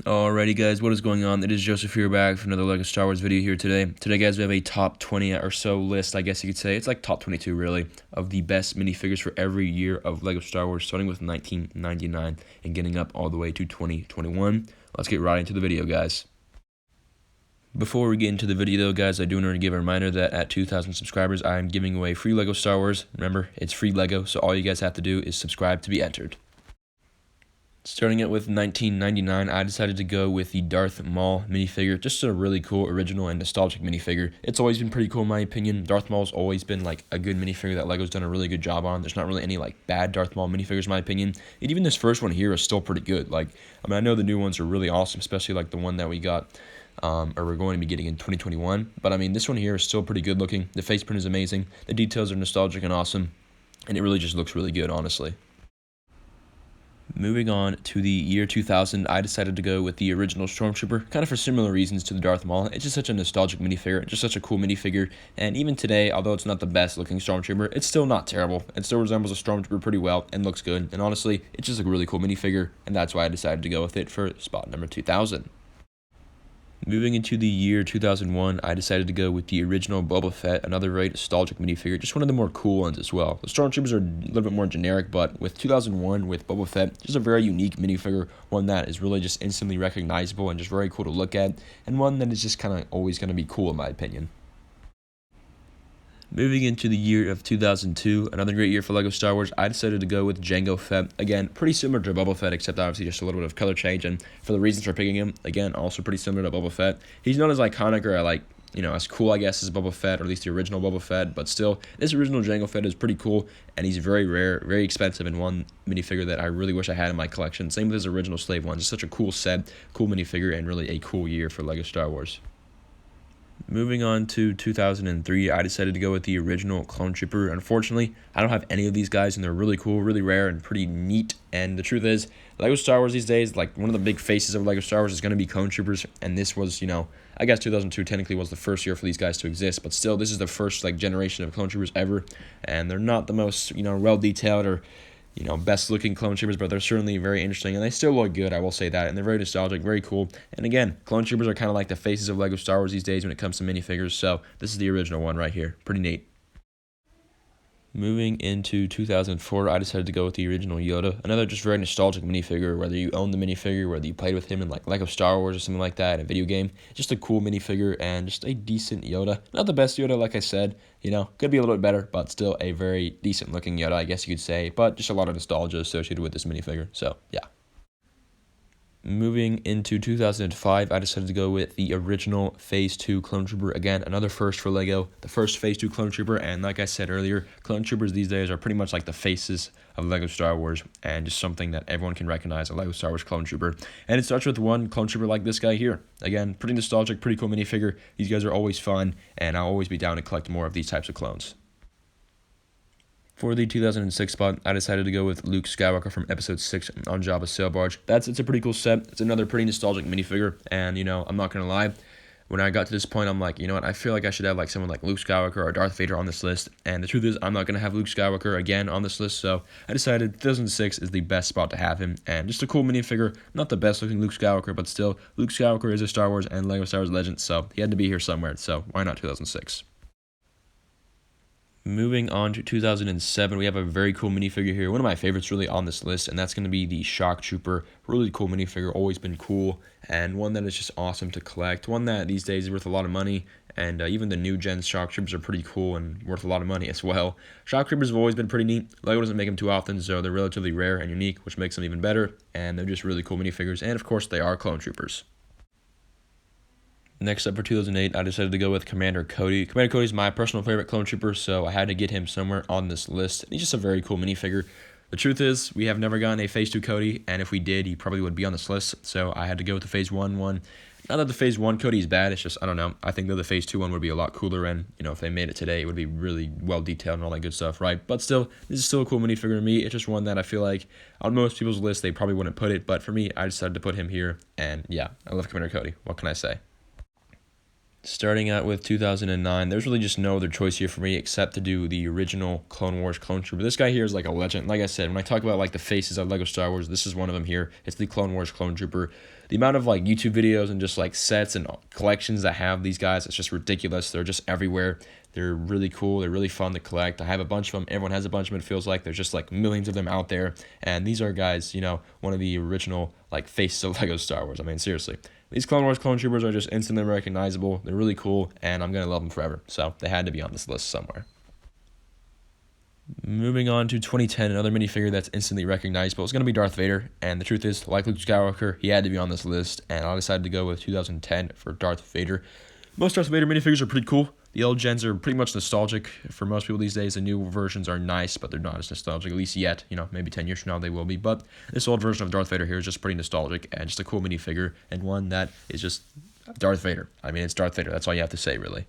Alrighty guys, what is going on? It is Joseph here back for another LEGO Star Wars video here today. Today guys, we have a top 20 or so list, I guess you could say. It's like top 22 really, of the best minifigures for every year of LEGO Star Wars, starting with 1999 and getting up all the way to 2021. Let's get right into the video, guys. Before we get into the video though, guys, I do want to give a reminder that at 2,000 subscribers, I am giving away free LEGO Star Wars. Remember, it's free LEGO, so all you guys have to do is subscribe to be entered. Starting it with 1999, I decided to go with the Darth Maul minifigure. Just a really cool, original, and nostalgic minifigure. It's always been pretty cool in my opinion. Darth Maul's always been like a good minifigure that LEGO's done a really good job on. There's not really any like bad Darth Maul minifigures in my opinion. And even this first one here is still pretty good. Like, I know the new ones are really awesome, especially like the one that we got, or we're going to be getting in 2021. But I mean, this one here is still pretty good looking. The face print is amazing. The details are nostalgic and awesome. And it really just looks really good, honestly. Moving on to the year 2000, I decided to go with the original Stormtrooper, kind of for similar reasons to the Darth Maul. It's just such a nostalgic minifigure, just such a cool minifigure, and even today, although it's not the best looking Stormtrooper, it's still not terrible. It still resembles a Stormtrooper pretty well and looks good, and honestly, it's just a really cool minifigure, and that's why I decided to go with it for spot number 2000. Moving into the year 2001, I decided to go with the original Boba Fett, another very nostalgic minifigure, just one of the more cool ones as well. The Stormtroopers are a little bit more generic, but with 2001, with Boba Fett, just a very unique minifigure, one that is really just instantly recognizable and just very cool to look at, and one that is just kind of always going to be cool in my opinion. Moving into the year of 2002, another great year for LEGO Star Wars, I decided to go with Jango Fett. Again, pretty similar to Boba Fett, except obviously just a little bit of color change, and for the reasons for picking him, again, also pretty similar to Boba Fett. He's not as iconic or as cool, I guess, as Boba Fett, or at least the original Boba Fett, but still, this original Jango Fett is pretty cool, and he's very rare, very expensive, and one minifigure that I really wish I had in my collection. Same with his original Slave one, just such a cool set, cool minifigure, and really a cool year for LEGO Star Wars. Moving on to 2003, I decided to go with the original Clone Trooper. Unfortunately, I don't have any of these guys, and they're really cool, really rare, and pretty neat. And the truth is, LEGO Star Wars these days, like one of the big faces of LEGO Star Wars is going to be Clone Troopers. And this was, I guess 2002 technically was the first year for these guys to exist, but still, this is the first generation of Clone Troopers ever. And they're not the most, well detailed or best looking Clone Troopers, but they're certainly very interesting, and they still look good, I will say that, and they're very nostalgic, very cool, and again, Clone Troopers are kind of like the faces of LEGO Star Wars these days when it comes to minifigures, so this is the original one right here, pretty neat. Moving into 2004, I decided to go with the original Yoda, another just very nostalgic minifigure, whether you own the minifigure, whether you played with him in like LEGO Star Wars or something like that in a video game, just a cool minifigure and just a decent Yoda. Not the best Yoda, like I said, could be a little bit better, but still a very decent looking Yoda, I guess you could say, but just a lot of nostalgia associated with this minifigure, so yeah. Moving into 2005, I decided to go with the original Phase 2 Clone Trooper. Again, another first for LEGO, the first Phase 2 Clone Trooper, and like I said earlier, Clone Troopers these days are pretty much like the faces of LEGO Star Wars, and just something that everyone can recognize, a LEGO Star Wars Clone Trooper. And it starts with one Clone Trooper like this guy here. Again, pretty nostalgic, pretty cool minifigure. These guys are always fun, and I'll always be down to collect more of these types of clones. For the 2006 spot, I decided to go with Luke Skywalker from Episode 6 on Jabba's sail barge. It's a pretty cool set. It's another pretty nostalgic minifigure, and I'm not gonna lie. When I got to this point, I'm like, I feel like I should have like someone like Luke Skywalker or Darth Vader on this list. And the truth is, I'm not gonna have Luke Skywalker again on this list, so I decided 2006 is the best spot to have him. And just a cool minifigure, not the best looking Luke Skywalker, but still, Luke Skywalker is a Star Wars and LEGO Star Wars legend, so he had to be here somewhere. So why not 2006? Moving on to 2007, we have a very cool minifigure here. One of my favorites really on this list, and that's going to be the Shock Trooper. Really cool minifigure, always been cool, and one that is just awesome to collect. One that these days is worth a lot of money, and even the new gen Shock Troopers are pretty cool and worth a lot of money as well. Shock Troopers have always been pretty neat. LEGO doesn't make them too often, so they're relatively rare and unique, which makes them even better, and they're just really cool minifigures, and of course they are Clone Troopers. Next up for 2008, I decided to go with Commander Cody. Commander Cody is my personal favorite Clone Trooper, so I had to get him somewhere on this list. And he's just a very cool minifigure. The truth is, we have never gotten a Phase 2 Cody, and if we did, he probably would be on this list. So I had to go with the Phase 1 one. Not that the Phase 1 Cody is bad, it's just, I don't know. I think that the Phase 2 one would be a lot cooler, and, if they made it today, it would be really well detailed and all that good stuff, right? But still, this is still a cool minifigure to me. It's just one that I feel like on most people's list, they probably wouldn't put it, but for me, I decided to put him here, and yeah, I love Commander Cody. What can I say? Starting out with 2009, there's really just no other choice here for me except to do the original Clone Wars Clone Trooper. This guy here is like a legend. Like I said, when I talk about like the faces of LEGO Star Wars, this is one of them here. It's the Clone Wars Clone Trooper. the amount of like YouTube videos and just like sets and collections that have these guys, it's just ridiculous. They're just everywhere. They're really cool. They're really fun to collect. I have a bunch of them. Everyone has a bunch of them. It feels like there's just like millions of them out there. And these are guys, one of the original like faces of Lego Star Wars. I mean, seriously. These Clone Wars clone troopers are just instantly recognizable. They're really cool, and I'm going to love them forever. So they had to be on this list somewhere. Moving on to 2010, another minifigure that's instantly recognizable is going to be Darth Vader. And the truth is, like Luke Skywalker, he had to be on this list. And I decided to go with 2010 for Darth Vader. Most Darth Vader minifigures are pretty cool. The old gens are pretty much nostalgic for most people these days. The new versions are nice, but they're not as nostalgic, at least yet. Maybe 10 years from now they will be. But this old version of Darth Vader here is just pretty nostalgic and just a cool minifigure, and one that is just Darth Vader. I mean, it's Darth Vader. That's all you have to say, really.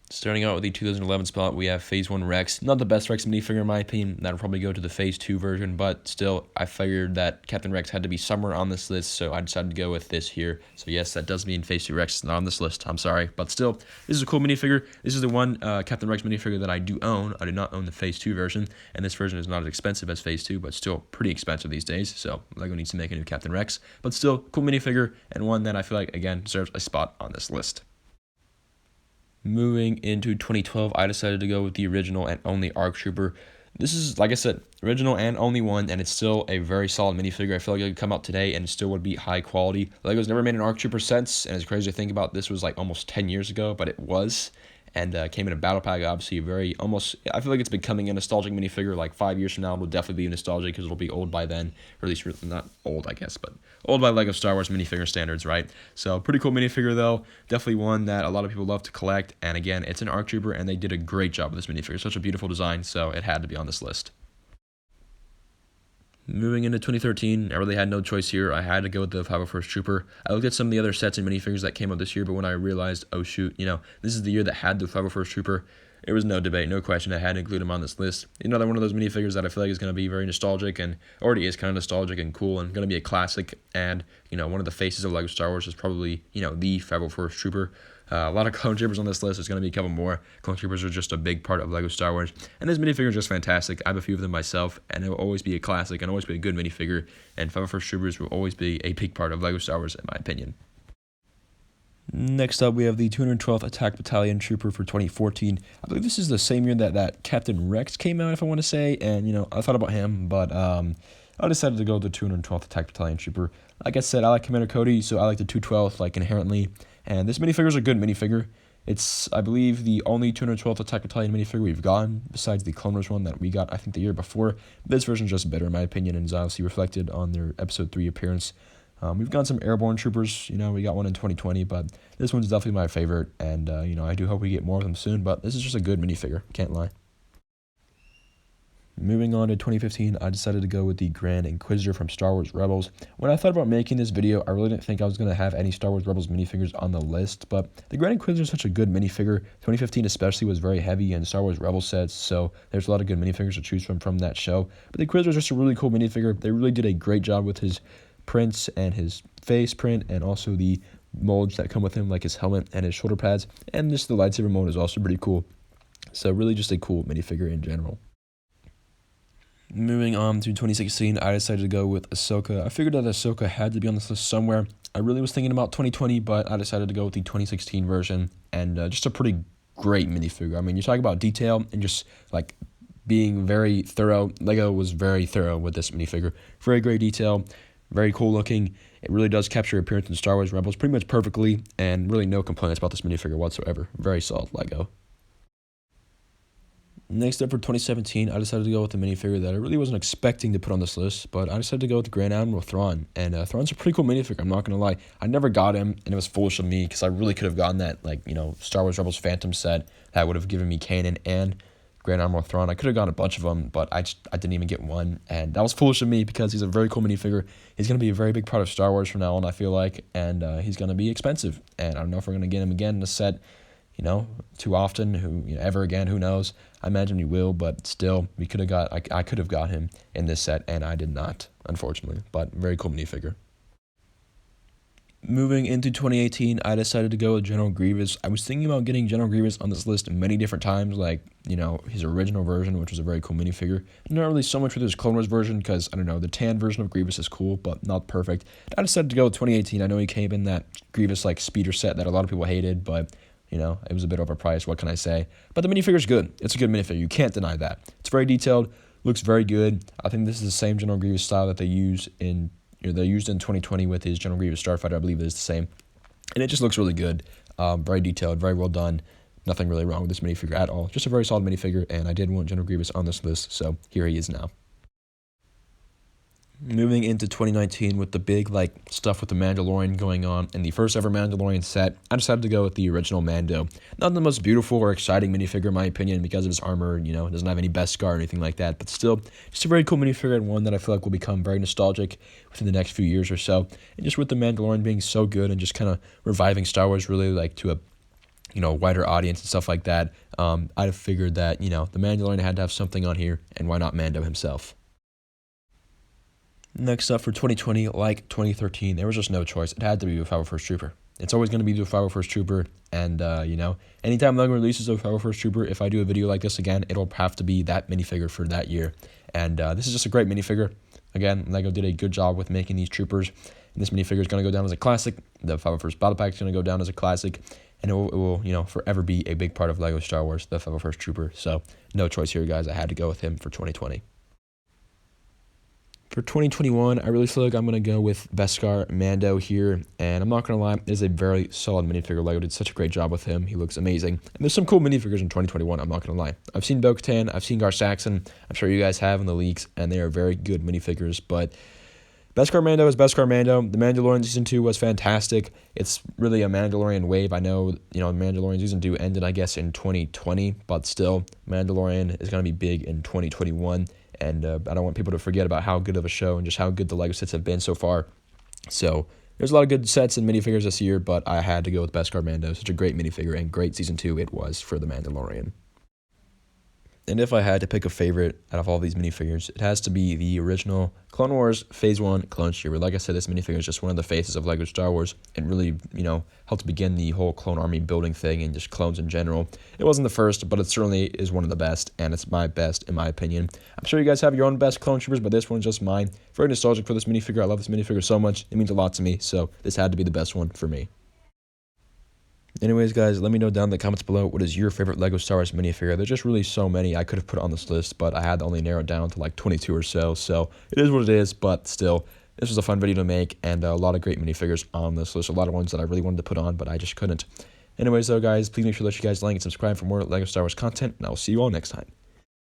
Starting out with the 2011 spot, we have Phase 1 Rex. Not the best Rex minifigure in my opinion. That'll probably go to the Phase 2 version, but still, I figured that Captain Rex had to be somewhere on this list, so I decided to go with this here. So yes, that does mean Phase 2 Rex is not on this list. I'm sorry, but still, this is a cool minifigure. This is the one Captain Rex minifigure that I do own. I do not own the Phase 2 version, and this version is not as expensive as Phase 2, but still pretty expensive these days, so LEGO needs to make a new Captain Rex. But still, cool minifigure, and one that I feel like, again, deserves a spot on this list. Moving into 2012, I decided to go with the original and only ARC Trooper. This is, like I said, original and only one, and it's still a very solid minifigure. I feel like it could come out today and it still would be high quality. LEGO's never made an ARC Trooper since, and it's crazy to think about. This was like almost 10 years ago, but it was. And came in a battle pack, obviously I feel like it's becoming a nostalgic minifigure. Like 5 years from now, it'll definitely be nostalgic because it'll be old by then. Or at least, not old, I guess, but old by LEGO Star Wars minifigure standards, right? So, pretty cool minifigure, though. Definitely one that a lot of people love to collect. And again, it's an ARC Trooper, and they did a great job with this minifigure. Such a beautiful design, so it had to be on this list. Moving into 2013, I really had no choice here. I had to go with the 501st Trooper. I looked at some of the other sets and minifigures that came out this year, but when I realized, oh shoot, this is the year that had the 501st Trooper, there was no debate, no question. I had to include him on this list. Another one of those minifigures that I feel like is going to be very nostalgic, and already is kind of nostalgic and cool, and going to be a classic. And one of the faces of LEGO Star Wars is probably the 501st Trooper. A lot of clone troopers on this list. There's going to be a couple more. Clone troopers are just a big part of LEGO Star Wars. And this minifigure is just fantastic. I have a few of them myself, and it will always be a classic and always be a good minifigure. And 501st Troopers will always be a big part of LEGO Star Wars, in my opinion. Next up, we have the 212th Attack Battalion Trooper for 2014. I believe this is the same year that Captain Rex came out, if I want to say. And, I thought about him, but I decided to go with the 212th Attack Battalion Trooper. Like I said, I like Commander Cody, so I like the 212th, like, inherently. And this minifigure is a good minifigure. It's, I believe, the only 212th Attack Battalion minifigure we've gotten, besides the Clone Wars one that we got, I think, the year before. This version is just better, in my opinion, and is obviously reflected on their Episode 3 appearance. We've gotten some airborne troopers. We got one in 2020, but this one's definitely my favorite. And, I do hope we get more of them soon, but this is just a good minifigure. Can't lie. Moving on to 2015, I decided to go with the Grand Inquisitor from Star Wars Rebels. When I thought about making this video, I really didn't think I was going to have any Star Wars Rebels minifigures on the list, but the Grand Inquisitor is such a good minifigure. 2015 especially was very heavy in Star Wars Rebels sets, so there's a lot of good minifigures to choose from that show. But the Inquisitor is just a really cool minifigure. They really did a great job with his prints and his face print, and also the molds that come with him, like his helmet and his shoulder pads, and just the lightsaber mold is also pretty cool. So really just a cool minifigure in general. Moving on to 2016, I decided to go with Ahsoka. I figured that Ahsoka had to be on this list somewhere. I really was thinking about 2020, but I decided to go with the 2016 version, and just a pretty great minifigure. I mean, you talk about detail and just, like, being very thorough. LEGO was very thorough with this minifigure. Very great detail, very cool looking. It really does capture appearance in Star Wars Rebels pretty much perfectly, and really no complaints about this minifigure whatsoever. Very solid LEGO. Next up for 2017, I decided to go with a minifigure that I really wasn't expecting to put on this list, but I decided to go with the Grand Admiral Thrawn. And Thrawn's a pretty cool minifigure, I'm not going to lie. I never got him, and it was foolish of me, because I really could have gotten that, Star Wars Rebels Phantom set that would have given me Kanan and Grand Admiral Thrawn. I could have gotten a bunch of them, but I didn't even get one, and that was foolish of me, because he's a very cool minifigure. He's going to be a very big part of Star Wars from now on, I feel like, and he's going to be expensive. And I don't know if we're going to get him again in a set, too often, ever again, who knows. I imagine we will, but still, I could have got him in this set, and I did not, unfortunately, but very cool minifigure. Moving into 2018, I decided to go with General Grievous. I was thinking about getting General Grievous on this list many different times, like, his original version, which was a very cool minifigure. Not really so much with his Clone Wars version, because, I don't know, the tan version of Grievous is cool, but not perfect. I decided to go with 2018. I know he came in that Grievous, speeder set that a lot of people hated, but, it was a bit overpriced, what can I say? But the minifigure's good. It's a good minifigure. You can't deny that. It's very detailed, looks very good. I think this is the same General Grievous style that they used in 2020 with his General Grievous Starfighter. I believe it is the same. And it just looks really good. Very detailed, very well done. Nothing really wrong with this minifigure at all. Just a very solid minifigure, and I did want General Grievous on this list, so here he is now. Moving into 2019 with the big, stuff with the Mandalorian going on and the first ever Mandalorian set, I decided to go with the original Mando. Not the most beautiful or exciting minifigure in my opinion because of his armor, doesn't have any Beskar or anything like that, but still, just a very cool minifigure and one that I feel like will become very nostalgic within the next few years or so. And just with the Mandalorian being so good and just kind of reviving Star Wars really, to a wider audience and stuff like that, I figured that, the Mandalorian had to have something on here, and why not Mando himself? Next up for 2020, like 2013, there was just no choice. It had to be with 501st Trooper. It's always going to be with 501st Trooper, and, anytime LEGO releases a 501st Trooper, if I do a video like this again, it'll have to be that minifigure for that year. And this is just a great minifigure. Again, LEGO did a good job with making these troopers, and this minifigure is going to go down as a classic. The 501st Battle Pack is going to go down as a classic, and it will forever be a big part of LEGO Star Wars, the 501st Trooper. So, no choice here, guys. I had to go with him for 2020. For 2021, I really feel like I'm going to go with Beskar Mando here, and I'm not going to lie, it is a very solid minifigure. LEGO did such a great job with him. He looks amazing. And there's some cool minifigures in 2021, I'm not going to lie. I've seen Bo-Katan, I've seen Gar Saxon, I'm sure you guys have in the leaks, and they are very good minifigures, but Beskar Mando is Beskar Mando. The Mandalorian Season 2 was fantastic. It's really a Mandalorian wave. I know, Mandalorian Season 2 ended, I guess, in 2020, but still, Mandalorian is going to be big in 2021. And I don't want people to forget about how good of a show and just how good the LEGO sets have been so far. So there's a lot of good sets and minifigures this year, but I had to go with Beskar Mando. Such a great minifigure and great Season 2 it was for The Mandalorian. And if I had to pick a favorite out of all these minifigures, it has to be the original Clone Wars Phase 1 Clone Trooper. Like I said, this minifigure is just one of the faces of LEGO Star Wars. It really, helped begin the whole clone army building thing and just clones in general. It wasn't the first, but it certainly is one of the best, and it's my best in my opinion. I'm sure you guys have your own best Clone Troopers, but this one's just mine. Very nostalgic for this minifigure. I love this minifigure so much. It means a lot to me, so this had to be the best one for me. Anyways, guys, let me know down in the comments below what is your favorite LEGO Star Wars minifigure. There's just really so many I could have put on this list, but I had to only narrow it down to 22 or so. So it is what it is, but still, this was a fun video to make, and a lot of great minifigures on this list. A lot of ones that I really wanted to put on, but I just couldn't. Anyways, though, guys, please make sure to let you guys like and subscribe for more LEGO Star Wars content, and I will see you all next time.